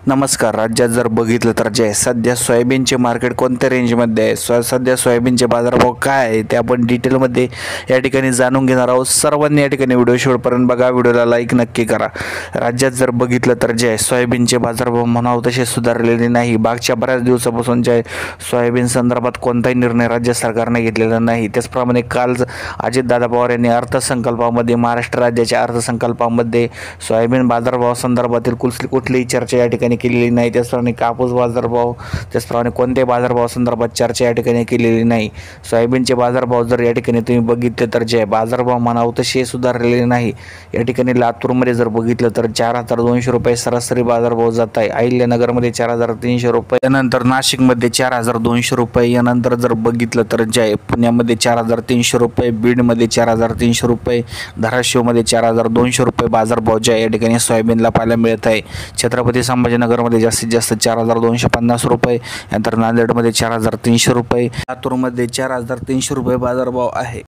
नमस्कार. राज्यात जर बघितलं तर जे सध्या सोयाबीनचे मार्केट कोणत्या रेंजमध्ये आहे, सध्या सोयाबीनचे बाजारभाव काय आहे ते आपण डिटेलमध्ये या ठिकाणी जाणून घेणार आहोत. सर्वांनी या ठिकाणी व्हिडिओ शेवटपर्यंत बघा, व्हिडिओला लाईक नक्की करा. राज्यात जर बघितलं तर जे आहे सोयाबीनचे बाजारभाव म्हणावं तसे सुधारलेले नाही. मागच्या बऱ्याच दिवसापासून जे सोयाबीन संदर्भात कोणताही निर्णय राज्य सरकारने घेतलेला नाही. त्याचप्रमाणे काल अजितदादा पवार यांनी अर्थसंकल्पामध्ये, महाराष्ट्र राज्याच्या अर्थसंकल्पामध्ये सोयाबीन बाजारभाव संदर्भातील कुठलीही चर्चा या ठिकाणी केलेली नाही. त्याचप्रमाणे कापूस बाजारभाव, त्याचप्रमाणे कोणत्याही बाजारभाव संदर्भात चर्चा या ठिकाणी केलेली नाही. सोयाबीनचे बाजारभाव जर या ठिकाणी तुम्ही बघितले तर जे बाजारभाव म्हणावं तसे सुधारलेले नाही. या ठिकाणी लातूरमध्ये जर बघितलं तर 4,200 रुपये सरासरी बाजारभाव जात आहे. अहिल्यानगरमध्ये 4,300 रुपये, त्यानंतर नाशिकमध्ये 4,200 रुपये. यानंतर जर बघितलं तर जे पुण्यामध्ये 4,300 रुपये, बीडमध्ये 4,300 रुपये, धाराशिवमध्ये 4,200 रुपये बाजारभाव जे या ठिकाणी सोयाबीनला पाहायला मिळत आहे. छत्रपती संभाजीनगरमध्ये जास्तीत जास्त 4,250 रुपये, नंतर नांदेडमध्ये 4,300 रुपये, लातूरमध्ये 4,300 रुपये बाजारभाव आहे.